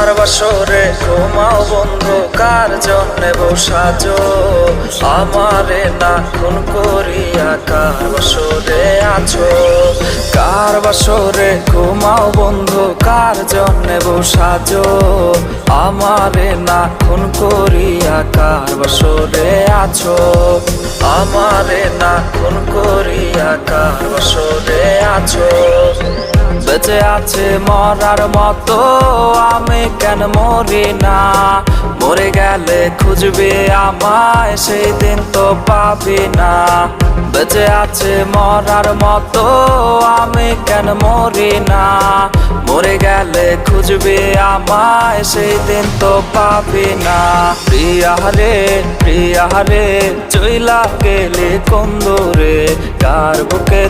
কার বাসরে ঘুমাও বন্ধু, কার জন্যে বসাজো আমারে না খুন করিয়া, কার বাসরে আছো। কার বাসরে ঘুমাও বন্ধু, কার জন্যে বসাজো আমারে না খুন করিয়া, কার বাসরে আছো। আমারে না খুন করিয়া, কার বাসরে আছো। বেঁচে আছে মরার মতো, আমি কেন মরি না? মরে গেলে খুঁজবে আমায়, সেই দিন তো পাবি না। বেঁচে আছে মরার মতো, আমি কেন মরি না? মরে গেলে খুঁজবে আমায়, সেই দিন তো পাবি না। প্রিয়া রে চইলা গেলে কোন দূরে, কার বুকে